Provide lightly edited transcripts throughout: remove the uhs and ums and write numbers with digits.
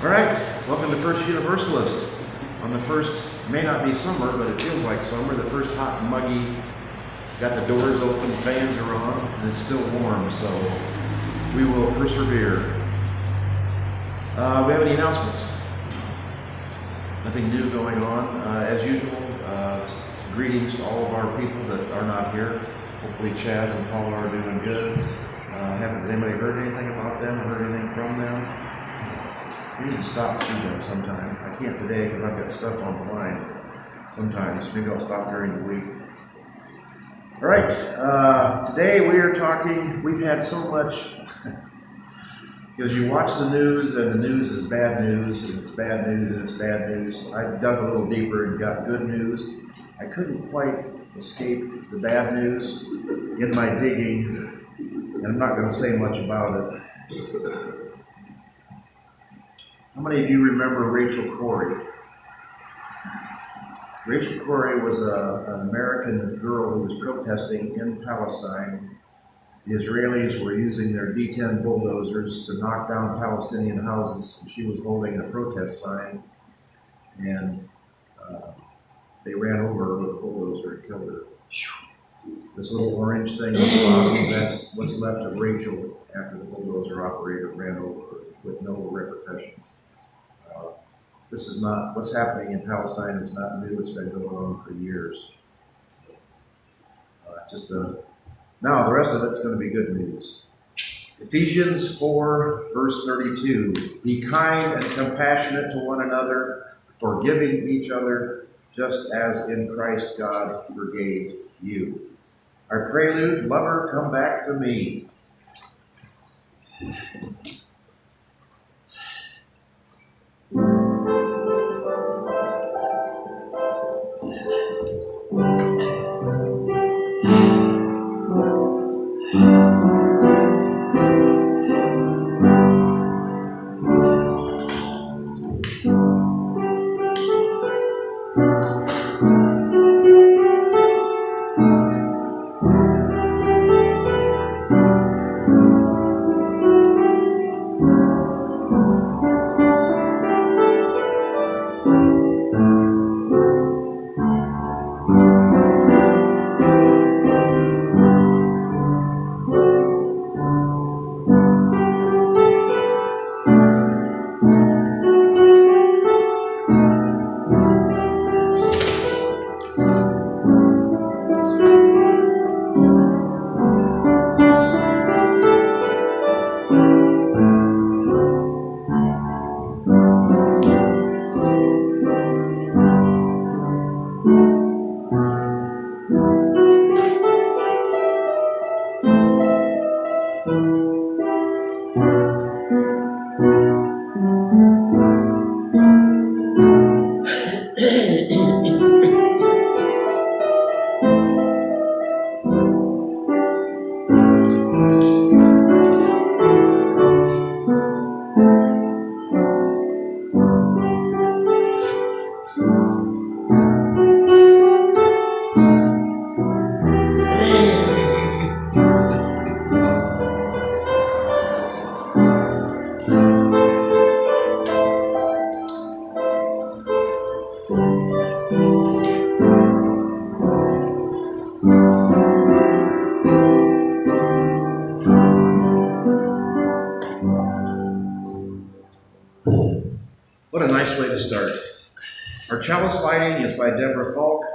All right, welcome to First Universalist. On the first, may not be summer, but it feels like summer. The first hot and muggy, got the doors open, fans are on, and it's still warm, so we will persevere. We have any announcements? Nothing new going on. As usual, greetings to all of our people that are not here. Hopefully Chaz and Paula are doing good. Has anybody heard anything about them or heard anything from them? We need to stop and see them sometime. I can't today because I've got stuff on the line sometimes. Maybe I'll stop during the week. All right, today we are talking, we've had so much, because you watch the news and the news is bad news, and it's bad news and it's bad news. I dug a little deeper and got good news. I couldn't quite escape the bad news in my digging, and I'm not going to say much about it. How many of you remember Rachel Corrie? Rachel Corrie was an American girl who was protesting in Palestine. The Israelis were using their D-10 bulldozers to knock down Palestinian houses. She was holding a protest sign, and they ran over her with a bulldozer and killed her. This little orange thing at the bottom, that's what's left of Rachel after the bulldozer operator ran over her with no repercussions. This is not, what's happening in Palestine is not new. It's been going on for years. So, now the rest of it's going to be good news. Ephesians 4, verse 32. Be kind and compassionate to one another, forgiving each other, just as in Christ God forgave you. Our prelude, Lover, Come Back to Me. What a nice way to start. Our chalice lighting is by Deborah Falk.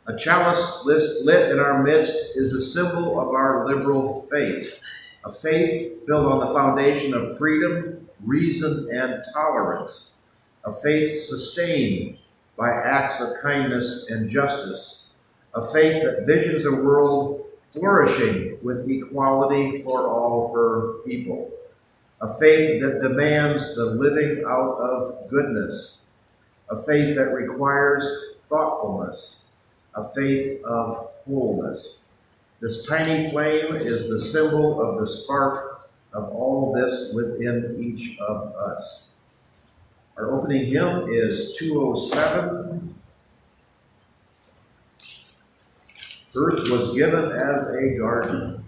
A chalice lit in our midst is a symbol of our liberal faith, a faith built on the foundation of freedom, reason, and tolerance, a faith sustained by acts of kindness and justice, a faith that visions a world flourishing with equality for all her people, a faith that demands the living out of goodness, a faith that requires thoughtfulness, a faith of wholeness. This tiny flame is the symbol of the spark of all this within each of us. Our opening hymn is 207. Earth was given as a garden.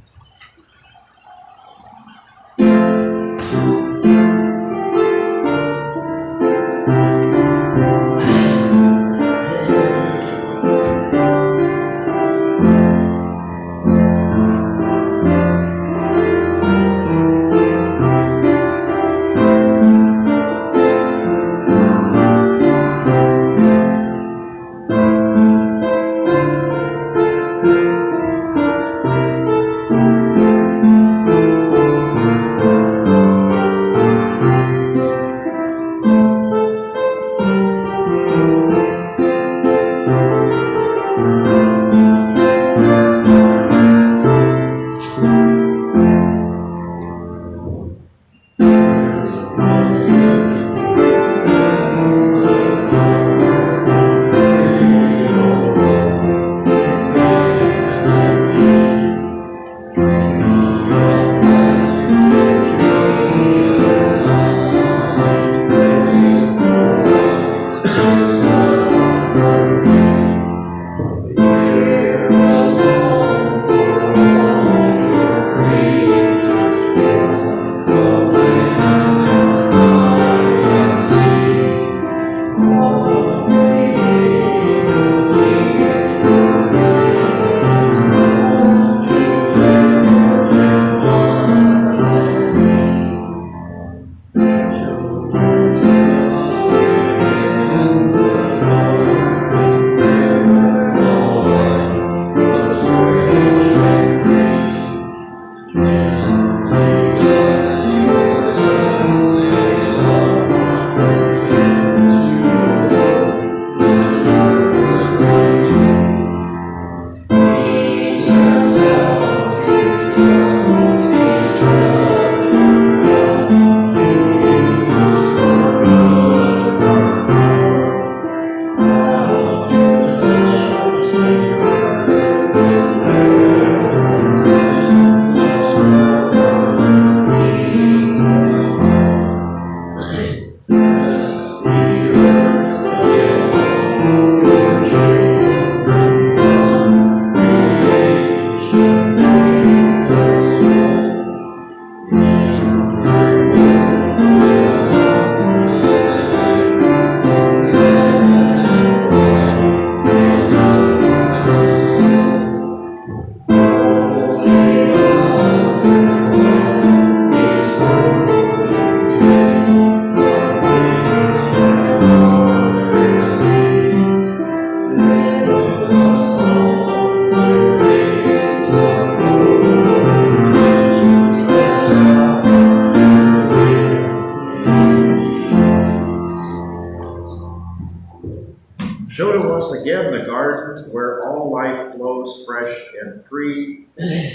most fresh and free.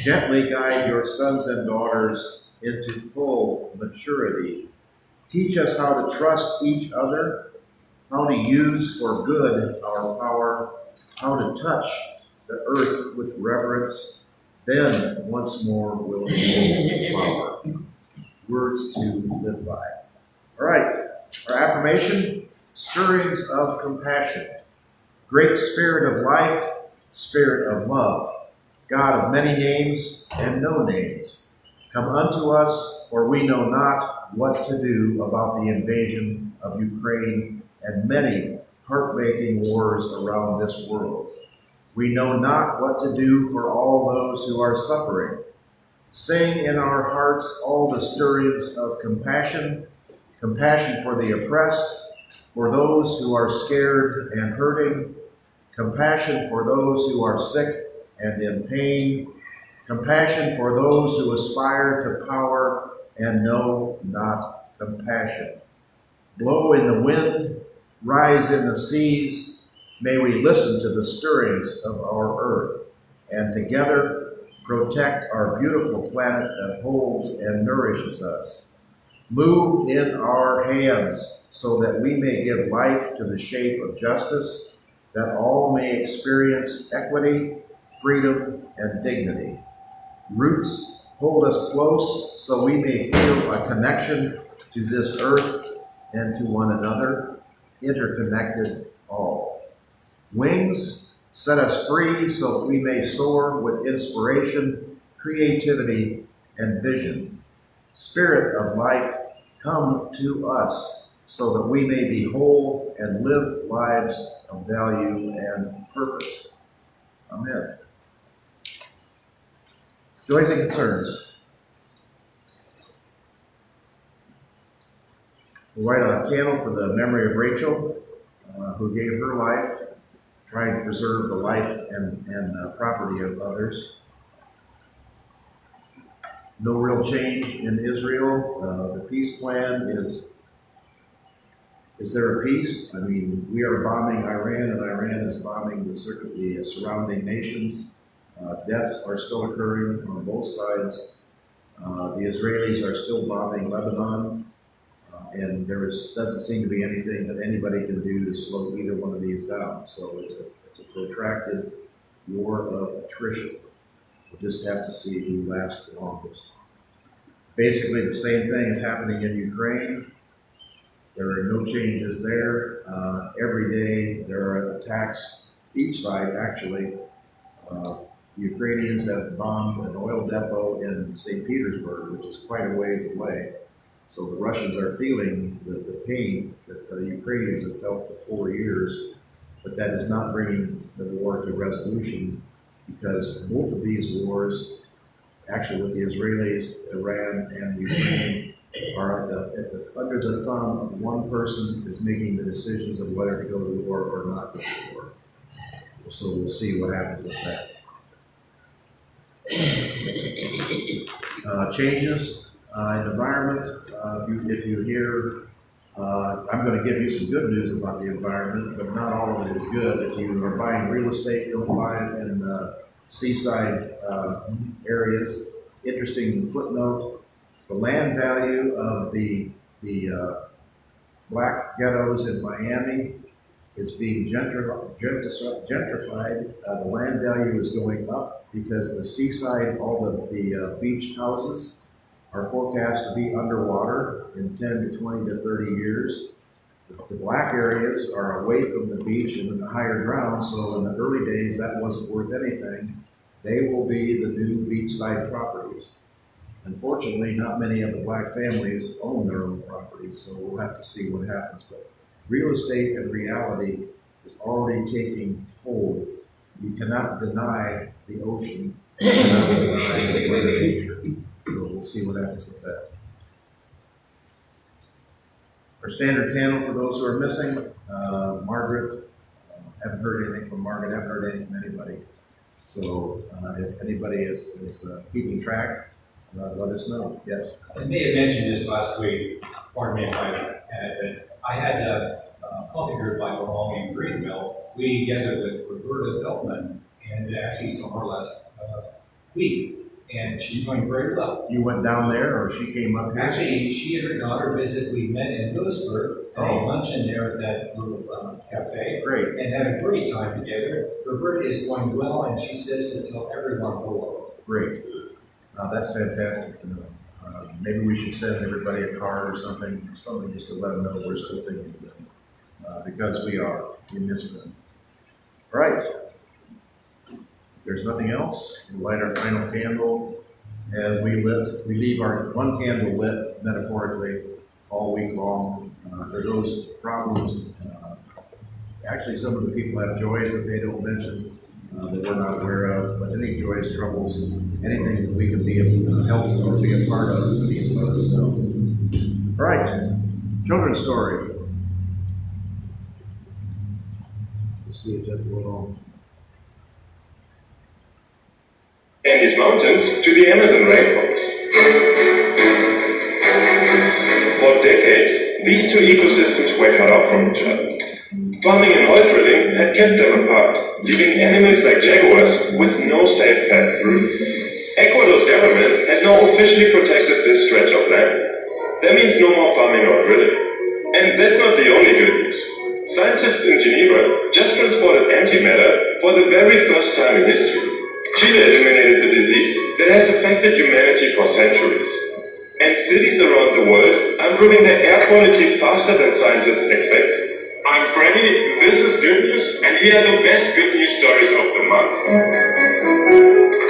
Gently guide your sons and daughters into full maturity. Teach us how to trust each other, how to use for good our power, how to touch the earth with reverence. Then once more will be flower. Words to live by. All right, our affirmation, stirrings of compassion. Great Spirit of life, Spirit of love, God of many names and no names, come unto us, for we know not what to do about the invasion of Ukraine and many heartbreaking wars around this world. We know not what to do for all those who are suffering. Sing in our hearts all the stirrings of compassion, compassion for the oppressed, for those who are scared and hurting, compassion for those who are sick and in pain, compassion for those who aspire to power and know not compassion. Blow in the wind, rise in the seas, may we listen to the stirrings of our earth, and together protect our beautiful planet that holds and nourishes us. Move in our hands so that we may give life to the shape of justice, that all may experience equity, freedom, and dignity. Roots hold us close so we may feel a connection to this earth and to one another, interconnected all. Wings set us free so we may soar with inspiration, creativity, and vision. Spirit of life, come to us so that we may be whole and live lives of value and purpose. Amen. Joys and concerns. We'll write a candle for the memory of Rachel, who gave her life, trying to preserve the life and property of others. No real change in Israel. The peace plan is there a peace? I mean, we are bombing Iran, and Iran is bombing the surrounding nations. Deaths are still occurring on both sides. The Israelis are still bombing Lebanon, and doesn't seem to be anything that anybody can do to slow either one of these down. So it's a protracted war of attrition. We'll just have to see who lasts the longest. Basically, the same thing is happening in Ukraine. There are no changes there. Every day there are attacks, each side actually. The Ukrainians have bombed an oil depot in St. Petersburg, which is quite a ways away. So the Russians are feeling the pain that the Ukrainians have felt for 4 years, but that is not bringing the war to resolution, because both of these wars, actually with the Israelis, Iran, and Ukraine, are under the thumb of one person is making the decisions of whether to go to war or not go to war. So we'll see what happens with that. Changes in the environment. If you hear, I'm going to give you some good news about the environment, but not all of it is good. If you are buying real estate, don't buy it in seaside areas. Interesting footnote: the land value of the black ghettos in Miami is being gentrified. The land value is going up because the seaside, all the beach houses are forecast to be underwater in 10 to 20 to 30 years. The black areas are away from the beach and in the higher ground, so in the early days that wasn't worth anything. They will be the new beachside properties. Unfortunately, not many of the black families own their own properties, so we'll have to see what happens. But real estate and reality is already taking hold. You cannot deny the ocean, you cannot deny Mother Nature. So we'll see what happens with that. Our standard candle for those who are missing, Margaret. Haven't heard anything from Margaret, haven't heard anything from anybody. So if anybody is keeping track, let us know. Yes? I may have mentioned this last week, pardon me if I had, but I had a coffee group I belong in Greenville. We gathered with Roberta Feldman and actually saw her last week, and she's doing very well. You went down there, or she came up here? Actually, she and her daughter visit. We met in Lewisburg, and ate lunch in there at that little cafe. Great. And had a great time together. Roberta is going well, and she says to tell everyone hello. Great. That's fantastic to know. Maybe we should send everybody a card or something just to let them know we're still thinking of them. Because we are. We miss them. All right. If there's nothing else, we'll light our final candle as we leave our one candle lit, metaphorically, all week long. For those problems, actually some of the people have joys that they don't mention, that we're not aware of, but any joys, troubles, anything that we can be help or be a part of, please let us know. All right, children's story. Let's see if that will. Andes Mountains to the Amazon rainforest. For decades, these two ecosystems were cut off from each other. Farming and oil drilling had kept them apart, leaving animals like jaguars with no safe path through. Ecuador's government has now officially protected this stretch of land. That means no more farming or drilling. And that's not the only good news. Scientists in Geneva just transported antimatter for the very first time in history. Chile eliminated a disease that has affected humanity for centuries. And cities around the world are improving their air quality faster than scientists expect. I'm Freddy, this is good news, and here are the best good news stories of the month.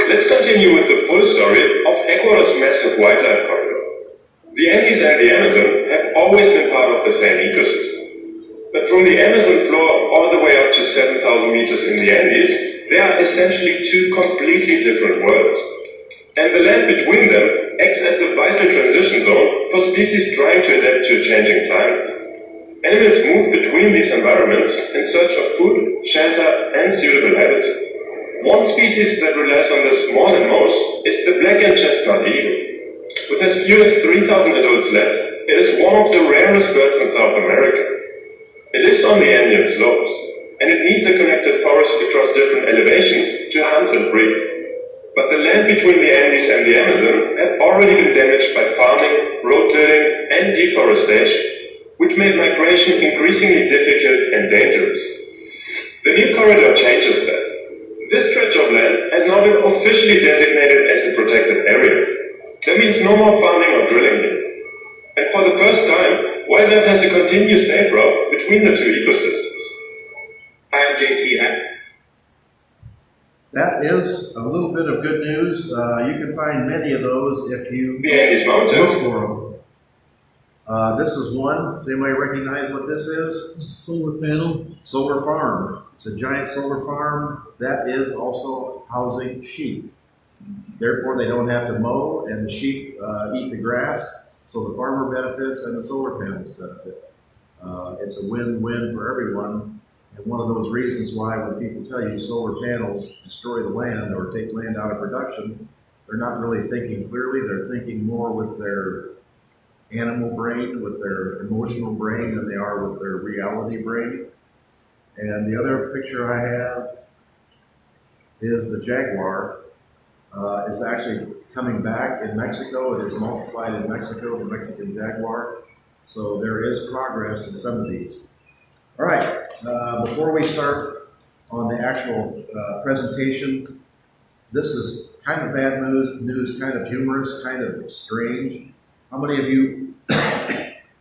Let's continue with the full story of Ecuador's massive wildlife corridor. The Andes and the Amazon have always been part of the same ecosystem. But from the Amazon floor all the way up to 7,000 meters in the Andes, they are essentially two completely different worlds. And the land between them acts as a vital transition zone for species trying to adapt to a changing climate. Animals move between these environments in search of food, shelter, and suitable habitat. One species that relies on this more than most is the black and chestnut eagle. With as few as 3,000 adults left, it is one of the rarest birds in South America. It lives on the Andean slopes, and it needs a connected forest across different elevations to hunt and breed. But the land between the Andes and the Amazon had already been damaged by farming, road building, and deforestation, which made migration increasingly difficult and dangerous. The new corridor changes that. This stretch of land has now been officially designated as a protected area. That means no more farming or drilling here. And for the first time, wildlife has a continuous trade route between the two ecosystems. I am JT. That is a little bit of good news. You can find many of those if you The Andes Mountains. look for them. This is one. Does anybody recognize what this is? Solar panel. Solar farm. It's a giant solar farm that is also housing sheep. Therefore, they don't have to mow, and the sheep eat the grass, so the farmer benefits and the solar panels benefit. It's a win-win for everyone, and one of those reasons why when people tell you solar panels destroy the land or take land out of production, they're not really thinking clearly. They're thinking more with their animal brain, with their emotional brain, than they are with their reality brain. And the other picture I have is the jaguar. Is actually coming back in Mexico. It is multiplied in Mexico, the Mexican jaguar. So there is progress in some of these. All right, before we start on the actual presentation, this is kind of bad news, kind of humorous, kind of strange. How many of you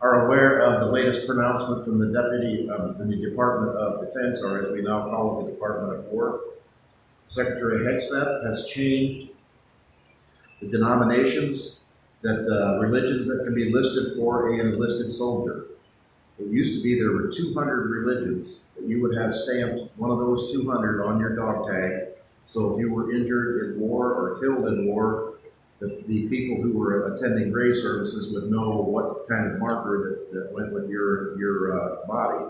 are aware of the latest pronouncement from the deputy from the Department of Defense, or as we now call it, the Department of War? Secretary Hegseth has changed the denominations that religions that can be listed for an enlisted soldier. It used to be there were 200 religions that you would have stamped one of those 200 on your dog tag. So if you were injured in war or killed in war, the people who were attending grave services would know what kind of marker that went with your body.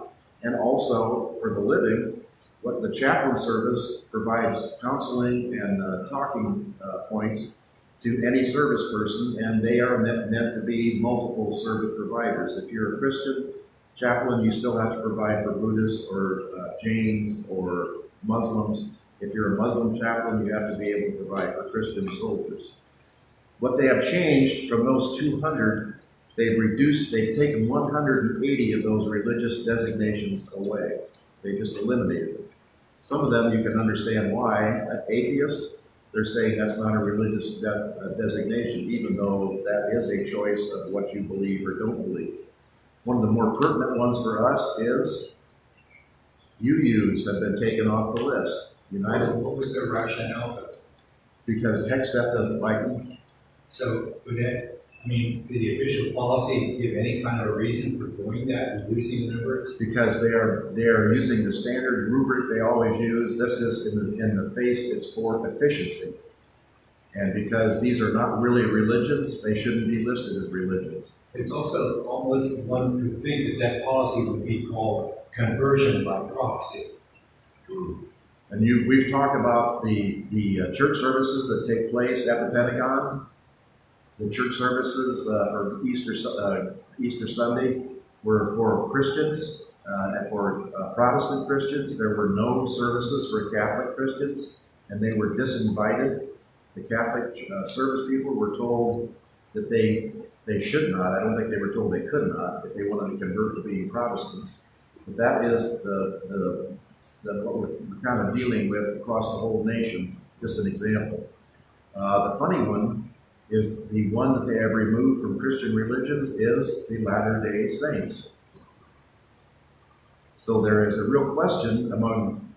And also for the living, what the chaplain service provides counseling and talking points to any service person, and they are meant to be multiple service providers. If you're a Christian chaplain, you still have to provide for Buddhists or Jains or Muslims, If you're a Muslim chaplain, you have to be able to provide for Christian soldiers. What they have changed from those 200, they've taken 180 of those religious designations away. They just eliminated them. Some of them you can understand why. An atheist, they're saying that's not a religious designation, even though that is a choice of what you believe or don't believe. One of the more pertinent ones for us is UUs have been taken off the list. United, What was their rationale? because Hexeth doesn't like them. So would that, did the official policy give any kind of a reason for doing that, reducing the numbers? Because they are using the standard rubric they always use. This is in the face, it's for efficiency. And because these are not really religions, they shouldn't be listed as religions. It's also almost one could think that policy would be called conversion by proxy. And we've talked about the church services that take place at the Pentagon. The church services for Easter Sunday were for Christians and for Protestant Christians. There were no services for Catholic Christians, and they were disinvited. The Catholic service people were told that they should not. I don't think they were told they could not if they wanted to convert to being Protestants. But that is what we're kind of dealing with across the whole nation. Just an example. The funny one is the one that they have removed from Christian religions is the Latter-day Saints. So there is a real question among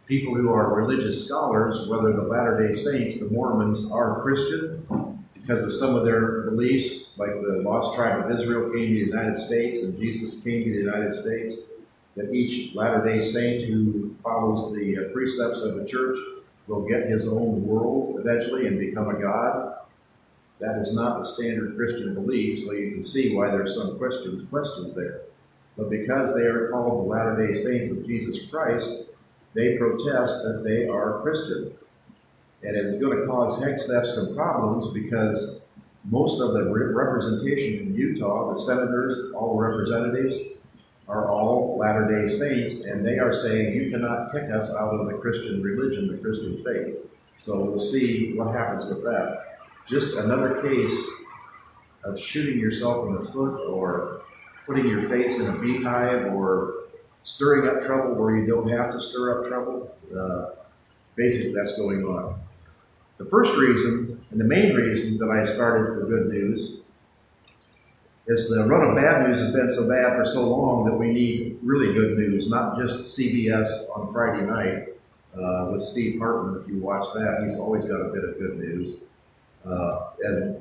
people who are religious scholars whether the Latter-day Saints, the Mormons, are Christian because of some of their beliefs, like the lost tribe of Israel came to the United States and Jesus came to the United States, that each Latter-day Saint who follows the precepts of the church will get his own world eventually and become a god. That is not the standard Christian belief, so you can see why there's some questions there. But because they are called the Latter-day Saints of Jesus Christ, they protest that they are Christian. And it's going to cause Hexeth some problems because most of the representation from Utah, the senators, all the representatives, are all Latter-day Saints, and they are saying you cannot kick us out of the Christian religion, the Christian faith. So we'll see what happens with that. Just another case of shooting yourself in the foot or putting your face in a beehive or stirring up trouble where you don't have to stir up trouble. Basically, that's going on. The first reason, and the main reason that I started for good news, is the run of bad news has been so bad for so long that we need really good news, not just CBS on Friday night with Steve Hartman. If you watch that, he's always got a bit of good news.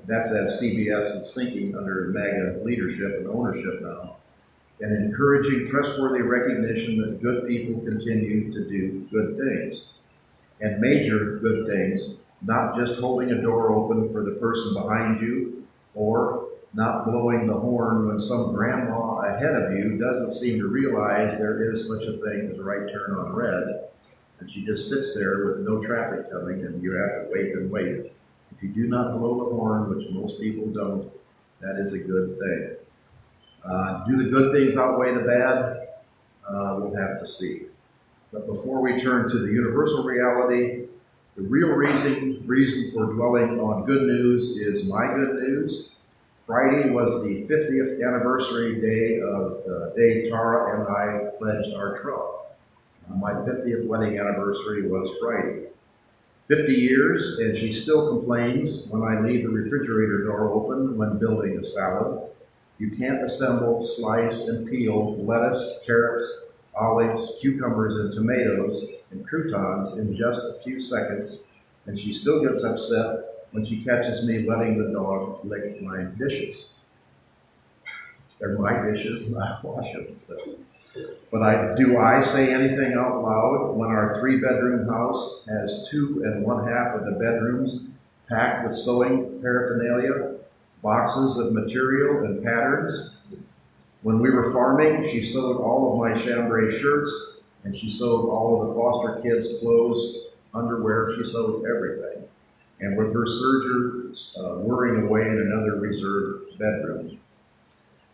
That's as CBS is sinking under MAGA leadership and ownership now, and encouraging trustworthy recognition that good people continue to do good things, and major good things, not just holding a door open for the person behind you, or not blowing the horn when some grandma ahead of you doesn't seem to realize there is such a thing as a right turn on red, and she just sits there with no traffic coming, and you have to wait and wait. If you do not blow the horn, which most people don't, that is a good thing. Do the good things outweigh the bad? We'll have to see. But before we turn to the universal reality, the real reason for dwelling on good news is my good news. Friday was the 50th anniversary day of the day Tara and I pledged our troth. My 50th wedding anniversary was Friday. 50 years, and she still complains when I leave the refrigerator door open when building a salad. You can't assemble, slice, and peel lettuce, carrots, olives, cucumbers, and tomatoes, and croutons in just a few seconds, and she still gets upset when she catches me letting the dog lick my dishes. They're my dishes, and I wash them. So. But do I say anything out loud when our 3-bedroom house has 2 1/2 of the bedrooms packed with sewing paraphernalia, boxes of material and patterns? When we were farming, she sewed all of my chambray shirts, and she sewed all of the foster kids' clothes, underwear, she sewed everything. And with her serger whirring away in another reserved bedroom.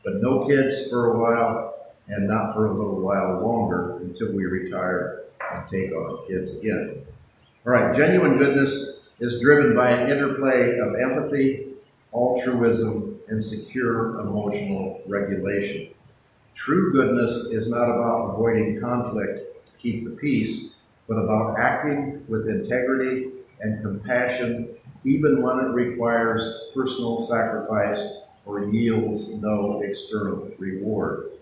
But no kids for a while, and not for a little while longer until we retired. and take on kids again. All right, genuine goodness is driven by an interplay of empathy, altruism, and secure emotional regulation. True goodness is not about avoiding conflict to keep the peace, but about acting with integrity and compassion, even when it requires personal sacrifice or yields no external reward.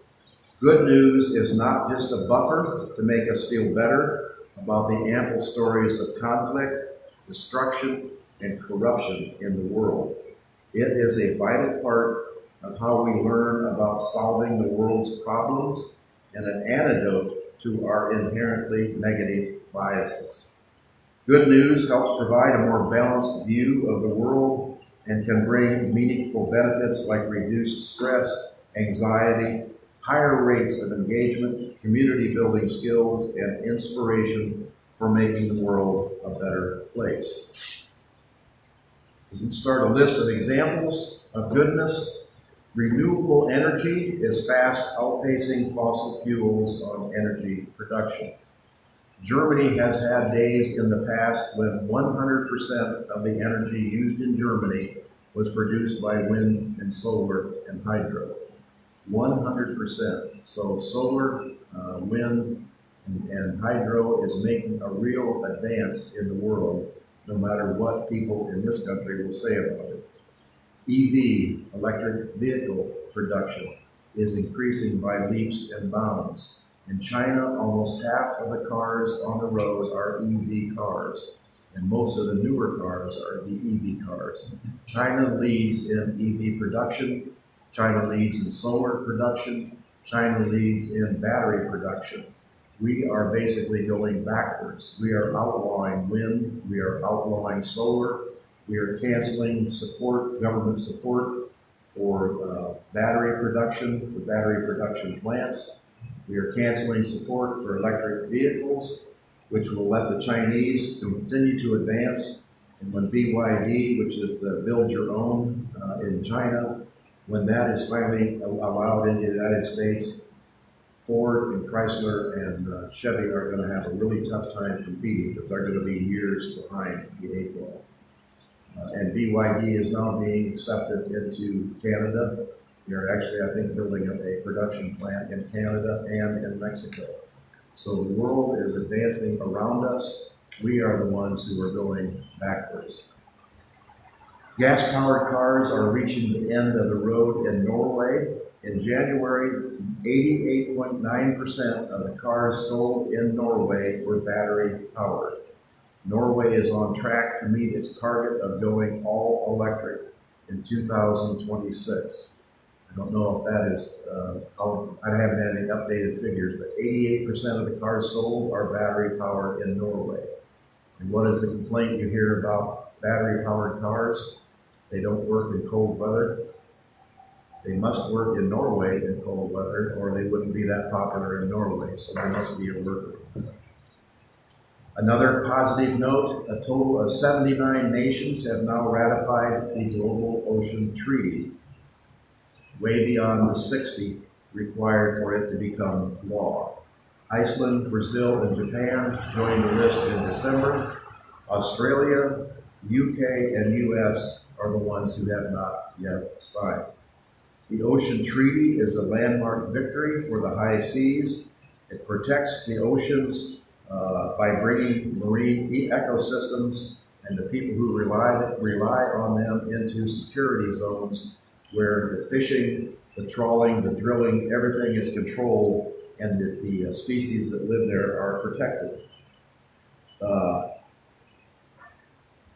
Good news is not just a buffer to make us feel better about the ample stories of conflict, destruction, and corruption in the world. It is a vital part of how we learn about solving the world's problems and an antidote to our inherently negative biases. Good news helps provide a more balanced view of the world and can bring meaningful benefits like reduced stress, anxiety, higher rates of engagement, community building skills, and inspiration for making the world a better place. Let's start a list of examples of goodness. Renewable energy is fast outpacing fossil fuels on energy production. Germany has had days in the past when 100% of the energy used in Germany was produced by wind and solar and hydro. 100%. So solar, wind, and hydro is making a real advance in the world, no matter what people in this country will say about it. EV, electric vehicle production, is increasing by leaps and bounds. In China, almost half of the cars on the road are EV cars, and most of the newer cars are the EV cars. China leads in EV production, China leads in solar production, China leads in battery production. We are basically going backwards. We are outlawing wind, we are outlawing solar, we are canceling support, government support for battery production plants. We are canceling support for electric vehicles, which will let the Chinese continue to advance. And when BYD, which is the build your own in China, when that is finally allowed in the United States, Ford and Chrysler and Chevy are going to have a really tough time competing because they're going to be years behind the eight ball. And BYD is now being accepted into Canada. They're actually, I think, building up a production plant in Canada and in Mexico. So the world is advancing around us. We are the ones who are going backwards. Gas-powered cars are reaching the end of the road in Norway. In January, 88.9% of the cars sold in Norway were battery-powered. Norway is on track to meet its target of going all electric in 2026. I don't know if that is, I haven't had any updated figures, but 88% of the cars sold are battery-powered in Norway. And what is the complaint you hear about battery-powered cars? They don't work in cold weather. They must work in Norway in cold weather, or they wouldn't be that popular in Norway, so there must be a workaround. Another positive note, a total of 79 nations have now ratified the Global Ocean Treaty, way beyond the 60 required for it to become law. Iceland, Brazil, and Japan joined the list in December. Australia, UK, and US are the ones who have not yet signed. The Ocean Treaty is a landmark victory for the high seas. It protects the oceans by bringing marine ecosystems and the people who rely on them into security zones where the fishing, the trawling, the drilling, everything is controlled and the species that live there are protected.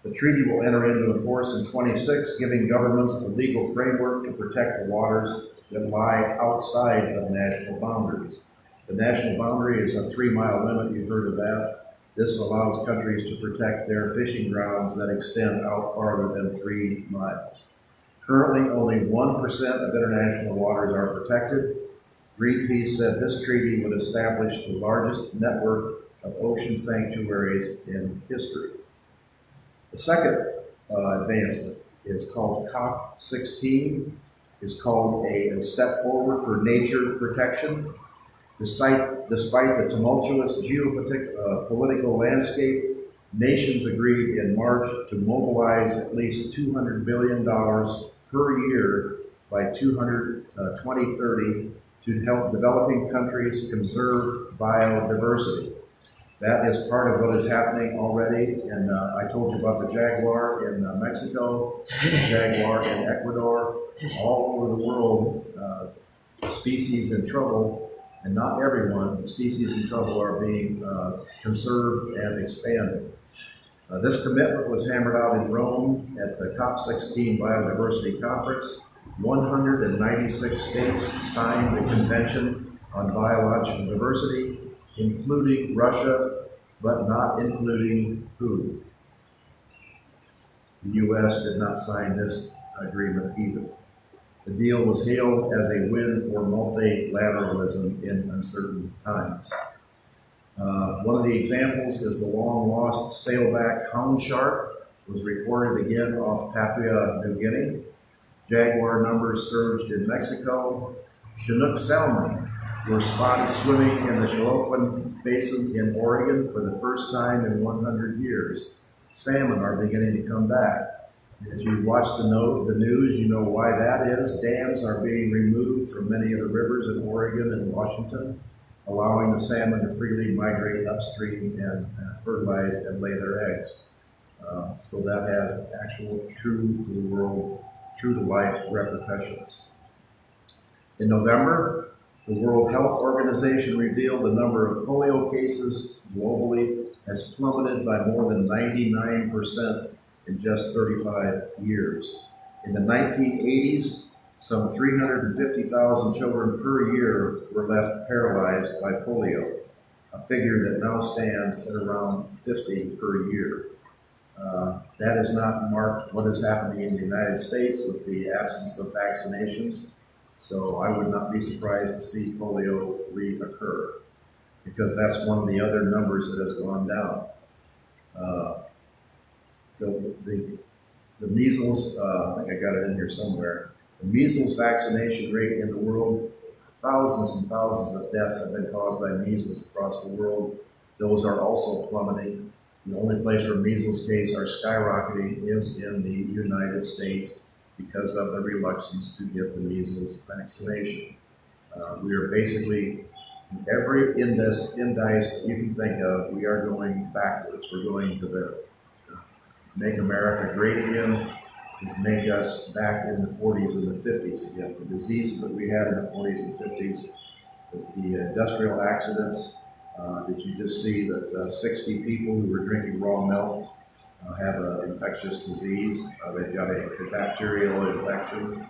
The treaty will enter into force in 26, giving governments the legal framework to protect the waters that lie outside of national boundaries. The national boundary is a 3-mile limit, you've heard of that. This allows countries to protect their fishing grounds that extend out farther than 3 miles. Currently, only 1% of international waters are protected. Greenpeace said this treaty would establish the largest network of ocean sanctuaries in history. The second advancement is called COP16. It's called a step forward for nature protection. Despite the tumultuous geopolitical landscape, nations agreed in March to mobilize at least $200 billion per year by 2030 to help developing countries conserve biodiversity. That is part of what is happening already. And I told you about the jaguar in Mexico, the jaguar in Ecuador, all over the world, species in trouble. And not everyone, but species in trouble are being conserved and expanded. This commitment was hammered out in Rome at the COP16 Biodiversity Conference. 196 states signed the Convention on Biological Diversity, including Russia, but not including who? The U.S. did not sign this agreement either. The deal was hailed as a win for multilateralism in uncertain times. One of the examples is the long-lost sailback hound shark was reported again off Papua New Guinea. Jaguar numbers surged in Mexico. Chinook salmon were spotted swimming in the Chiloquin Basin in Oregon for the first time in 100 years. Salmon are beginning to come back. If you watch the news, you know why that is. Dams are being removed from many of the rivers in Oregon and Washington, allowing the salmon to freely migrate upstream and fertilize and lay their eggs. So that has actual true to the world, true to life repercussions. In November, the World Health Organization revealed the number of polio cases globally has plummeted by more than 99% in just 35 years. In the 1980s, some 350,000 children per year were left paralyzed by polio, a figure that now stands at around 50 per year. That has not marked what is happening in the United States with the absence of vaccinations, so I would not be surprised to see polio reoccur, because that's one of the other numbers that has gone down. The measles, I think I got it in here somewhere. The measles vaccination rate in the world, thousands and thousands of deaths have been caused by measles across the world. Those are also plummeting. The only place where measles cases are skyrocketing is in the United States because of the reluctance to give the measles vaccination. We are basically, in every indice that you can think of, we are going backwards. We're going to the Make America Great Again has made us back in the 40s and the 50s again. The diseases that we had in the 40s and 50s, the industrial accidents. Did you just see that 60 people who were drinking raw milk have an infectious disease? They've got a bacterial infection.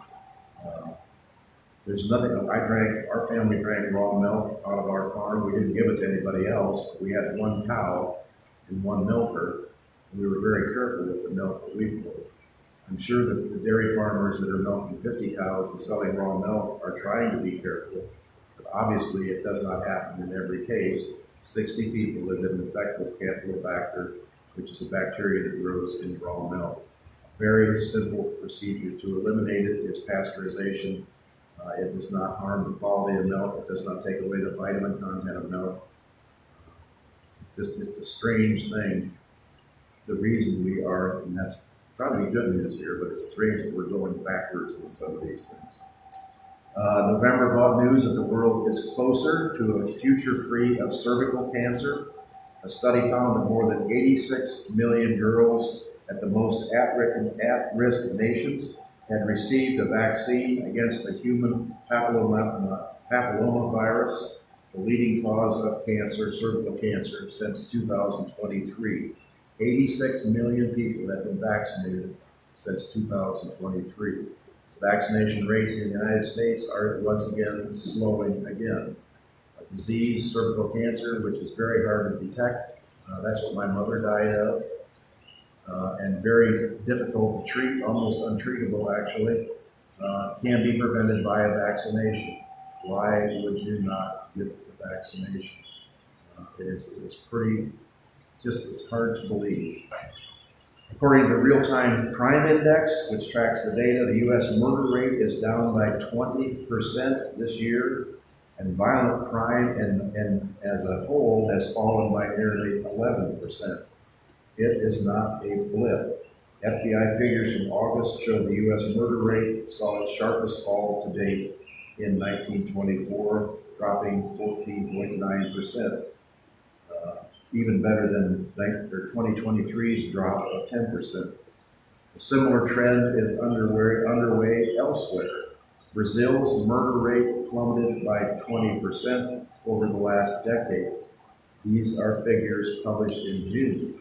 There's nothing, our family drank raw milk out of our farm. We didn't give it to anybody else. We had one cow and one milker. We were very careful with the milk that we poured. I'm sure that the dairy farmers that are milking 50 cows and selling raw milk are trying to be careful, but obviously it does not happen in every case. 60 people have been infected with Campylobacter, which is a bacteria that grows in raw milk. A very simple procedure to eliminate it is pasteurization. It does not harm the quality of milk. It does not take away the vitamin content of milk. It's a strange thing. The reason we are, and that's trying to be good news here, but it's strange that we're going backwards in some of these things. November brought news that the world is closer to a future free of cervical cancer. A study found that more than 86 million girls at the most at-risk nations had received a vaccine against the human papilloma virus, the leading cause of cancer, cervical cancer, since 2023. 86 million people have been vaccinated since 2023. Vaccination rates in the United States are once again slowing again. A disease, cervical cancer, which is very hard to detect. That's what my mother died of. And very difficult to treat, almost untreatable actually, can be prevented by a vaccination. Why would you not get the vaccination? It's pretty, it's hard to believe. According to the Real-Time Crime Index, which tracks the data, the U.S. murder rate is down by 20% this year And violent crime and as a whole has fallen by nearly 11%. It is not a blip. FBI figures from August show the U.S. murder rate saw its sharpest fall to date in 1924, dropping 14.9%, even better than 2023's drop of 10%. A similar trend is underway elsewhere. Brazil's murder rate plummeted by 20% over the last decade. These are figures published in June.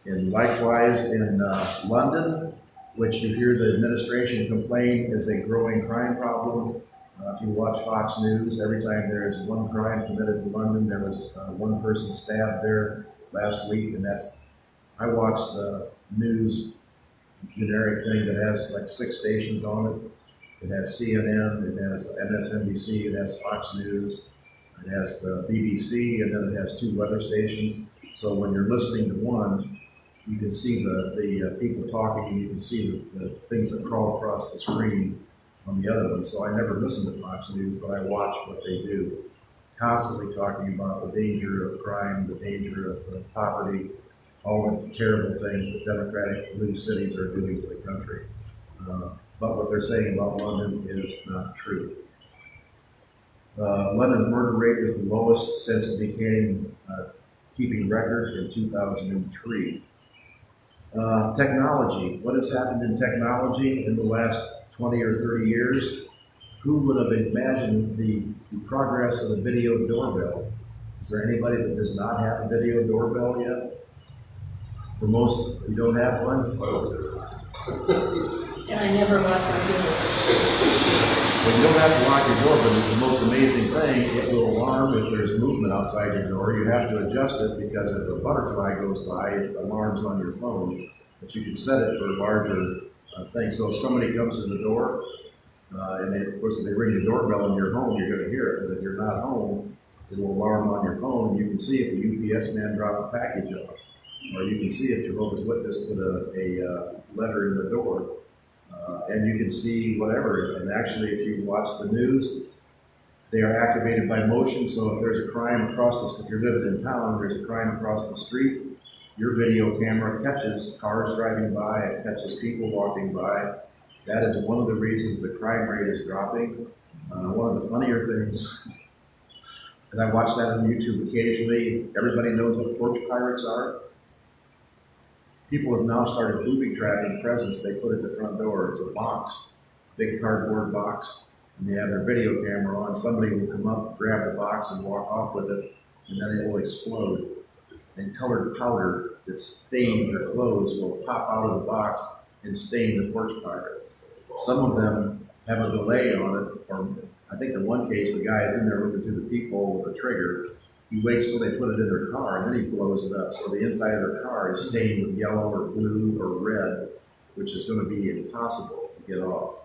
And likewise in London, which you hear the administration complain is a growing crime problem. If you watch Fox News, every time there is one crime committed in London, there was one person stabbed there last week, and I watch the news generic thing that has like 6 stations on it. It has CNN, it has MSNBC, it has Fox News, it has the BBC, and then it has 2 weather stations. So when you're listening to one, you can see the people talking, and you can see the things that crawl across the screen on the other one. So I never listen to Fox News, but I watch what they do. Constantly talking about the danger of crime, the danger of poverty, all the terrible things that democratic blue cities are doing to the country. But what they're saying about London is not true. London's murder rate is the lowest since it became keeping record in 2003. Technology. What has happened in technology in the last 20 or 30 years? Who would have imagined the progress of a video doorbell? Is there anybody that does not have a video doorbell yet? For most, you don't have one? And I never lock my door. Well, you don't have to lock your door, but it's the most amazing thing. It will alarm if there's movement outside your door. You have to adjust it because if a butterfly goes by, it alarms on your phone. But you can set it for larger things. So if somebody comes to the door, and of course, if they ring the doorbell in your home, you're going to hear it. But if you're not home, it will alarm on your phone, and you can see if the UPS man dropped a package off. Or you can see if Jehovah's Witness put a letter in the door. And you can see whatever. And actually, if you watch the news, they are activated by motion. So if there's a crime across this, if you're living in town, there's a crime across the street, your video camera catches cars driving by, it catches people walking by. That is one of the reasons the crime rate is dropping. One of the funnier things, and I watch that on YouTube occasionally, everybody knows what porch pirates are. People have now started booby trapping presents they put at the front door. It's a box, big cardboard box, and they have their video camera on. Somebody will come up, grab the box, and walk off with it, and then it will explode. And colored powder that stains your clothes will pop out of the box and stain the porch pirate. Some of them have a delay on it, or I think in one case, the guy is in there looking through the peephole with a trigger. He waits till they put it in their car, and then he blows it up. So the inside of their car is stained with yellow or blue or red, which is going to be impossible to get off.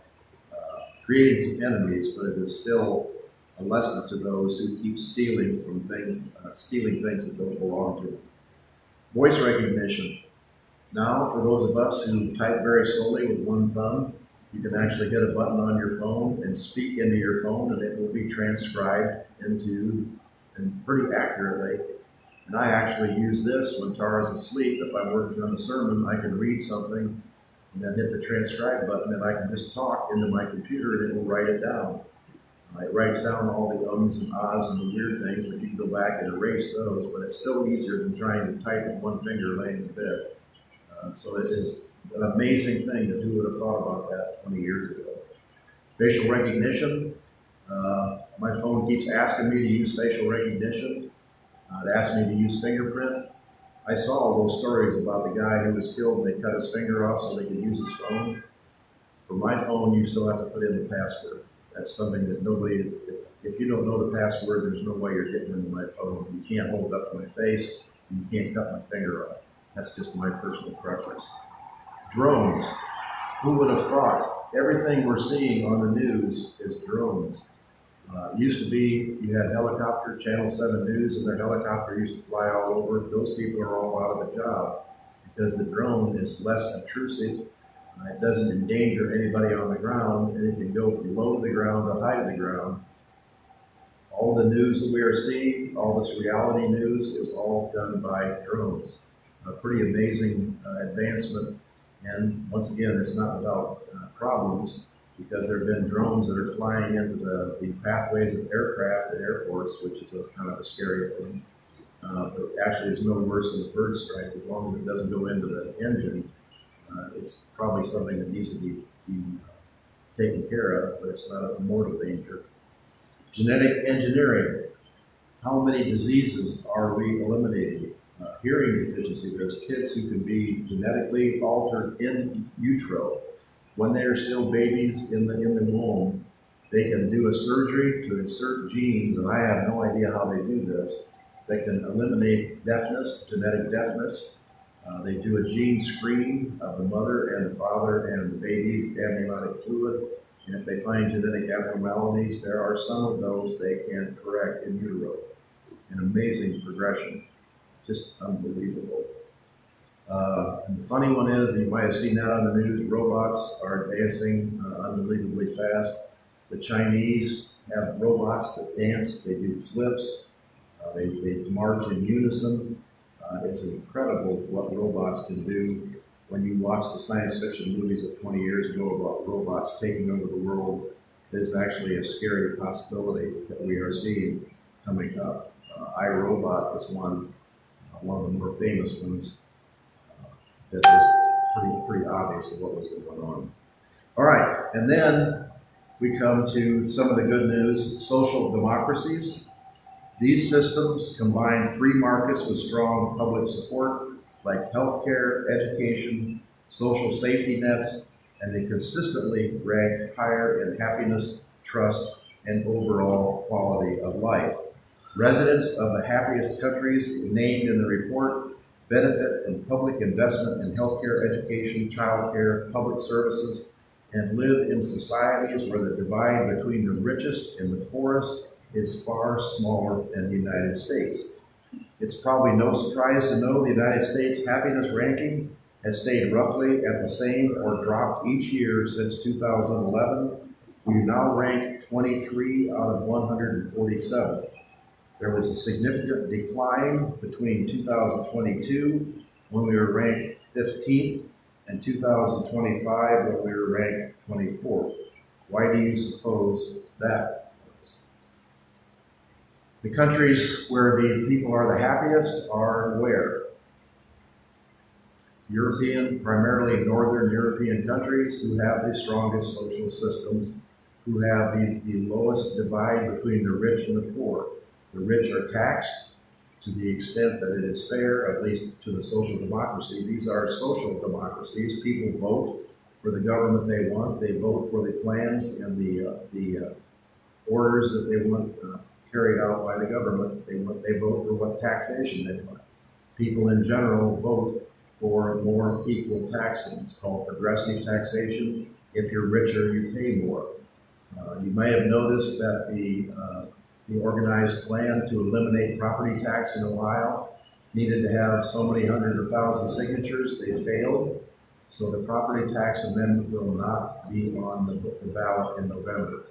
Creating some enemies, but it is still a lesson to those who keep stealing from things, stealing things that don't belong to them. Voice recognition. Now, for those of us who type very slowly with one thumb, you can actually hit a button on your phone and speak into your phone, and it will be transcribed into, and pretty accurately. And I actually use this when Tara's asleep. If I'm working on a sermon, I can read something and then hit the transcribe button, and I can just talk into my computer and it will write it down. It writes down all the ums and ahs and the weird things, but you can go back and erase those, but it's still easier than trying to type with one finger laying in bed. So it is an amazing thing that who would have thought about that 20 years ago. Facial recognition. My phone keeps asking me to use facial recognition. It asked me to use fingerprint. I saw all those stories about the guy who was killed and they cut his finger off so they could use his phone. For my phone, you still have to put in the password. That's something that nobody is, if you don't know the password, there's no way you're getting into my phone. You can't hold it up to my face, and you can't cut my finger off. That's just my personal preference. Drones. Who would have thought? Everything we're seeing on the news is drones. Used to be, you had helicopter, Channel 7 News, and their helicopter used to fly all over. Those people are all out of a job because the drone is less intrusive. It doesn't endanger anybody on the ground, and it can go from low to the ground to high to the ground. All the news that we are seeing, all this reality news is all done by drones. A pretty amazing advancement. And once again, it's not without problems, because there have been drones that are flying into the pathways of aircraft at airports, which is a kind of a scary thing. But actually, it's no worse than a bird strike. As long as it doesn't go into the engine, it's probably something that needs to be taken care of, but it's not a mortal danger. Genetic engineering. How many diseases are we eliminating? Hearing deficiency. There's kids who can be genetically altered in utero. When they are still babies in the womb, they can do a surgery to insert genes, and I have no idea how they do this, that can eliminate deafness, genetic deafness. They do a gene screening of the mother and the father and the baby's amniotic fluid. And if they find genetic abnormalities, there are some of those they can correct in utero. An amazing progression, just unbelievable. And the funny one is, and you might have seen that on the news, robots are advancing unbelievably fast. The Chinese have robots that dance, they do flips, they march in unison. It's incredible what robots can do. When you watch the science fiction movies of 20 years ago about robots taking over the world, there's actually a scary possibility that we are seeing coming up. iRobot is one of the more famous ones that was pretty obvious of what was going on. All right, and then we come to some of the good news. Social democracies. These systems combine free markets with strong public support, like healthcare, education, social safety nets, and they consistently rank higher in happiness, trust, and overall quality of life. Residents of the happiest countries named in the report benefit from public investment in healthcare, education, childcare, public services, and live in societies where the divide between the richest and the poorest is far smaller than the United States. It's probably no surprise to know the United States happiness ranking has stayed roughly at the same or dropped each year since 2011. We now rank 23 out of 147. There was a significant decline between 2022, when we were ranked 15th, and 2025, when we were ranked 24th. Why do you suppose that is? The countries where the people are the happiest are where? European, primarily Northern European countries who have the strongest social systems, who have the lowest divide between the rich and the poor. The rich are taxed to the extent that it is fair, at least to the social democracy. These are social democracies. People vote for the government they want. They vote for the plans and the orders that they want carried out by the government. They vote for what taxation they want. People in general vote for more equal taxing. It's called progressive taxation. If you're richer, you pay more. You may have noticed that the organized plan to eliminate property tax in Ohio needed to have so many hundreds of thousand signatures. They failed. So the property tax amendment will not be on the ballot in November.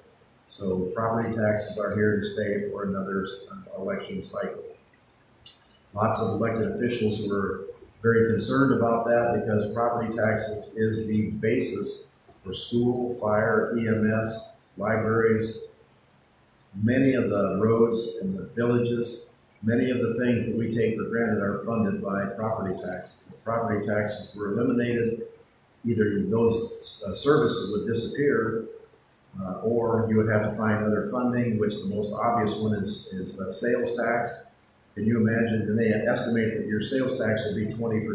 So property taxes are here to stay for another election cycle. Lots of elected officials were very concerned about that, because property taxes is the basis for school, fire, EMS, libraries. Many of the roads in the villages, many of the things that we take for granted are funded by property taxes. If property taxes were eliminated, either those services would disappear, or you would have to find other funding, which the most obvious one is sales tax. Can you imagine, and they estimate that your sales tax would be 20%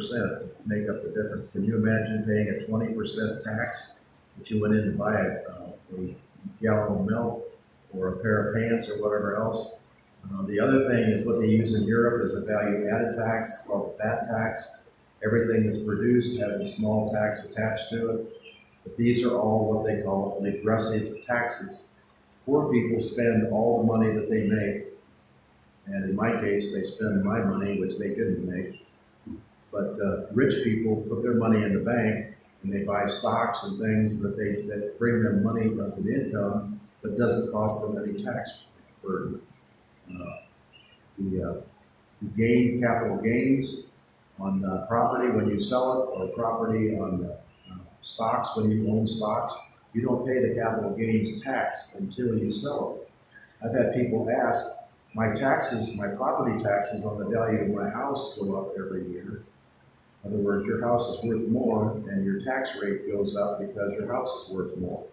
to make up the difference. Can you imagine paying a 20% tax if you went in to buy a gallon of milk or a pair of pants or whatever else? The other thing is what they use in Europe is a value-added tax called the VAT tax. Everything that's produced has a small tax attached to it. But these are all what they call regressive taxes. Poor people spend all the money that they make, and in my case, they spend my money, which they didn't make. But rich people put their money in the bank, and they buy stocks and things that bring them money as an income, but doesn't cost them any tax burden. the gain, capital gains on property when you sell it, or property on stocks when you own stocks, you don't pay the capital gains tax until you sell it. I've had people ask, my taxes, my property taxes on the value of my house go up every year. In other words, your house is worth more and your tax rate goes up because your house is worth more.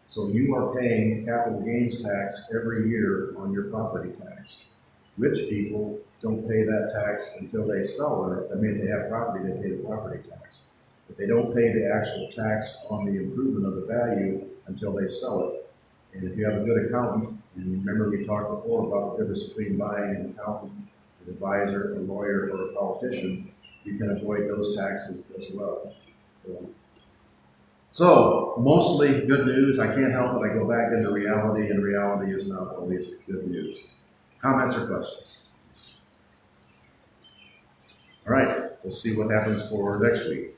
So you are paying capital gains tax every year on your property tax. Rich people don't pay that tax until they sell it. I mean, if they have property, they pay the property tax. But they don't pay the actual tax on the improvement of the value until they sell it. And if you have a good accountant, and remember we talked before about the difference between buying an accountant, an advisor, a lawyer, or a politician, you can avoid those taxes as well. So mostly good news. I can't help it. I go back into reality, and reality is not always good news. Comments or questions? All right, we'll see what happens for next week.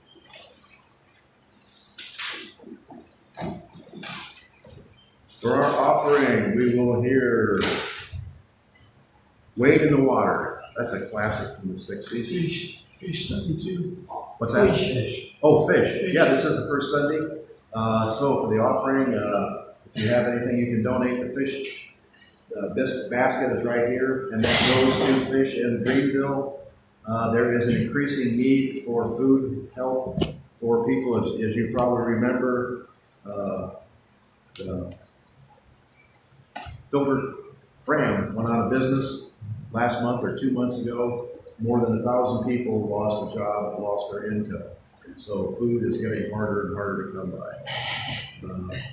For our offering, we will hear Wade in the Water. That's a classic from the 60s. Fish Sunday too. What's that? Fish. Oh, fish. Yeah, this is the first Sunday. So for the offering, if you have anything you can donate, the fish basket is right here, and that goes to fish in Greenville. There is an increasing need for food help for people. As you probably remember, the filtered Fram went out of business last month or 2 months ago. More than 1,000 people lost a job, lost their income. So food is getting harder and harder to come by.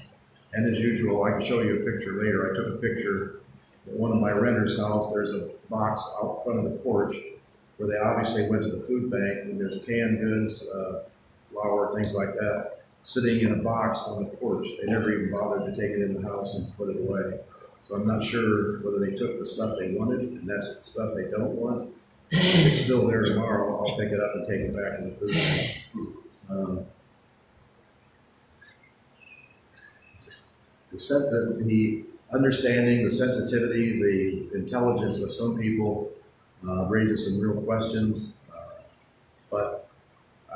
And as usual, I can show you a picture later. I took a picture at one of my renter's house. There's a box out front of the porch where they obviously went to the food bank, and there's canned goods, flour, things like that, sitting in a box on the porch. They never even bothered to take it in the house and put it away. So I'm not sure whether they took the stuff they wanted, and that's the stuff they don't want. If it's still there tomorrow, I'll pick it up and take it back to the food bank. The understanding, the sensitivity, the intelligence of some people raises some real questions, but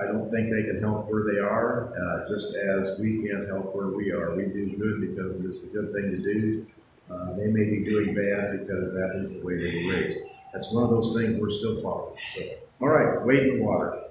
I don't think they can help where they are, just as we can't help where we are. We do good because it is the good thing to do. They may be doing bad because that is the way they were raised. That's one of those things we're still following. So, all right, Wade in the Water.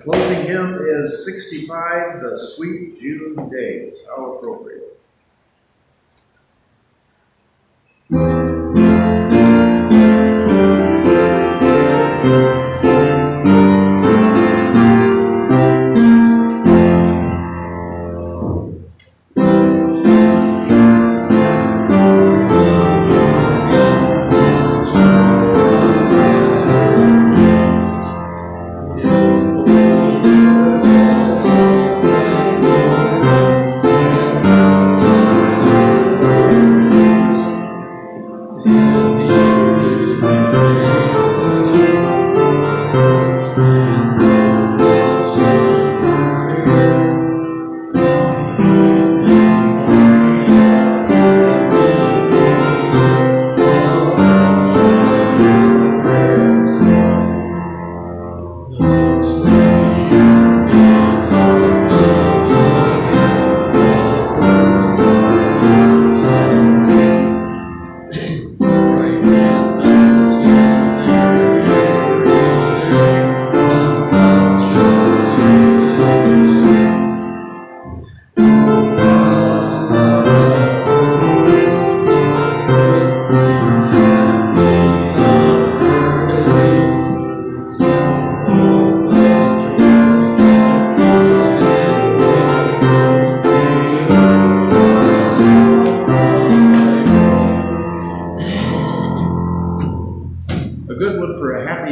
Closing hymn is 65, The Sweet June Days. How appropriate.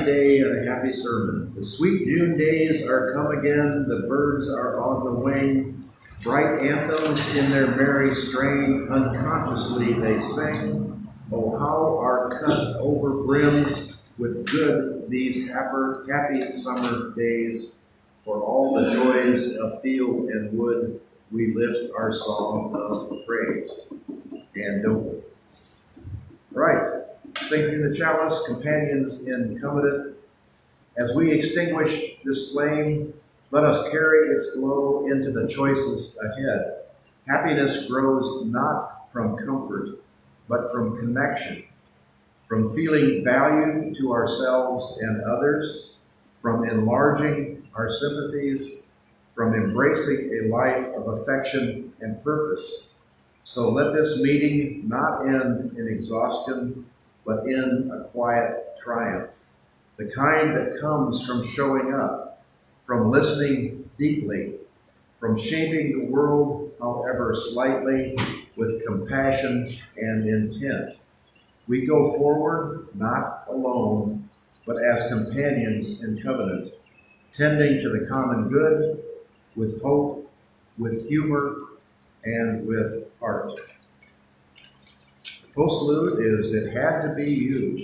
day and a happy sermon. The sweet June days are come again, the birds are on the wing, bright anthems in their merry strain, unconsciously they sing. Oh, how our cup over brims with good these happy summer days, for all the joys of field and wood, we lift our song of praise. And noble. Right. Singing the chalice, companions in covenant. As we extinguish this flame, let us carry its glow into the choices ahead. Happiness grows not from comfort, but from connection, from feeling value to ourselves and others, from enlarging our sympathies, from embracing a life of affection and purpose. So let this meeting not end in exhaustion, but in a quiet triumph, the kind that comes from showing up, from listening deeply, from shaping the world, however slightly, with compassion and intent. We go forward, not alone, but as companions in covenant, tending to the common good, with hope, with humor, and with heart. The postlude is "It Had to Be You."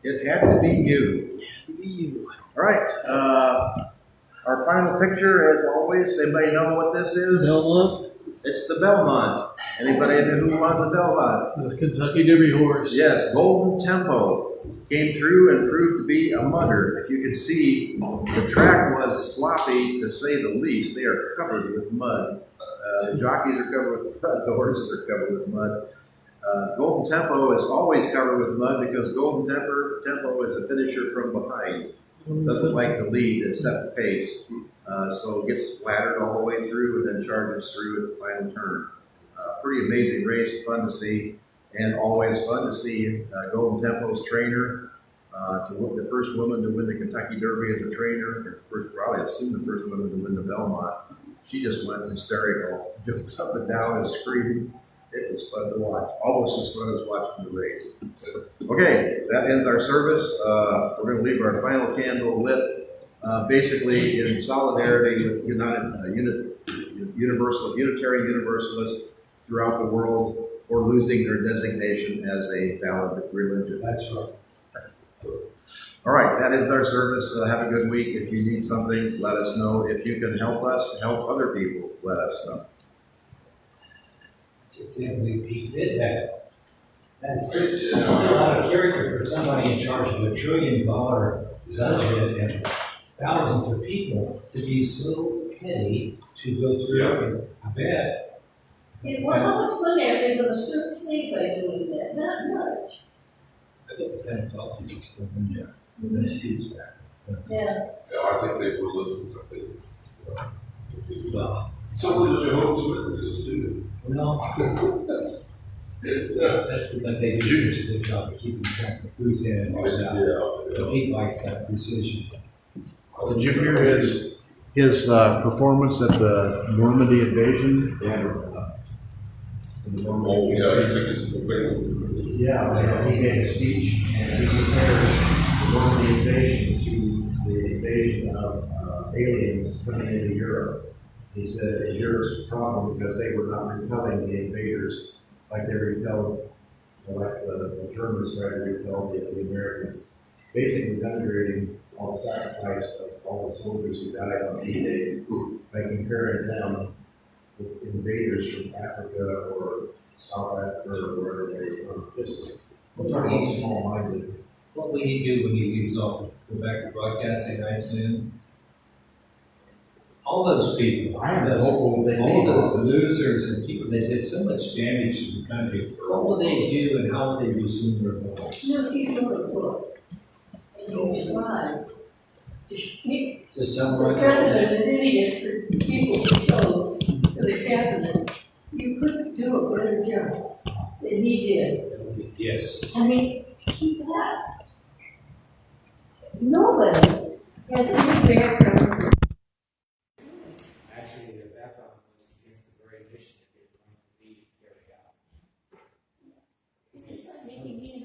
It had to be you. All right. Our final picture, as always, anybody know what this is? Belmont, It's the Belmont. Anybody know who won the Belmont? the Kentucky Derby horse. Yes, Golden Tempo came through and proved to be a mudder. If you can see, the track was sloppy to say the least. They are covered with mud. The jockeys are covered with mud. The horses are covered with mud. Golden Tempo is always covered with mud because Golden Tempo is a finisher from behind. Doesn't like to lead and set the pace. So it gets splattered all the way through and then charges through at the final turn. Pretty amazing race, fun to see, and always fun to see Golden Tempo's trainer. It's the first woman to win the Kentucky Derby as a trainer, and probably assume the first woman to win the Belmont. she just went hysterical, jumped up and down and screamed. It was fun to watch, almost as fun as watching the race. Okay, that ends our service. We're going to leave our final candle lit, basically in solidarity with Unitarian Universalists throughout the world for losing their designation as a valid religion. That's right. All right, that ends our service. Have a good week. If you need something, let us know. If you can help us, help other people, let us know. Just can't believe he did that. That's so out of character for somebody in charge of $1 trillion budget and thousands of people to be so petty to go through it. I bet. Yeah, well, how much money are they gonna save by doing that? Not much. I bet the Pentecostal folks don't win there. That's huge back. Yeah. Yeah, I think they were listening. I think. Well, So was the Jehovah's Witnesses too. well, that's what they do such a good job of keeping track of who's in and who's out. But he likes that precision. Did you hear his performance at the Normandy invasion? Oh, yeah, he took his thing. Yeah, he made a speech and he compared the Normandy invasion to the invasion of aliens coming into Europe. He said it's Europe's problem because they were not repelling the invaders like they repelled, like the Germans tried to repel the Americans. Basically denigrating all the sacrifice of all the soldiers who died on D-Day by comparing them with invaders from Africa or South Africa or wherever they were from. Just we're talking small-minded. What will you do when you leave office? Go back to broadcasting, I assume? All those people, I am hopeful they all leave those office. losers and people, they did so much damage to the country. What will they do and how will they resume their goals? You know, if you go to book and you try to pick To the summarize, president an idiot for people he chose for the cabinet, you couldn't do a better job than he did. yes. I mean, he got nobody has any background. Actually, their background was against the very mission that they wanted to be carried out. It's not making me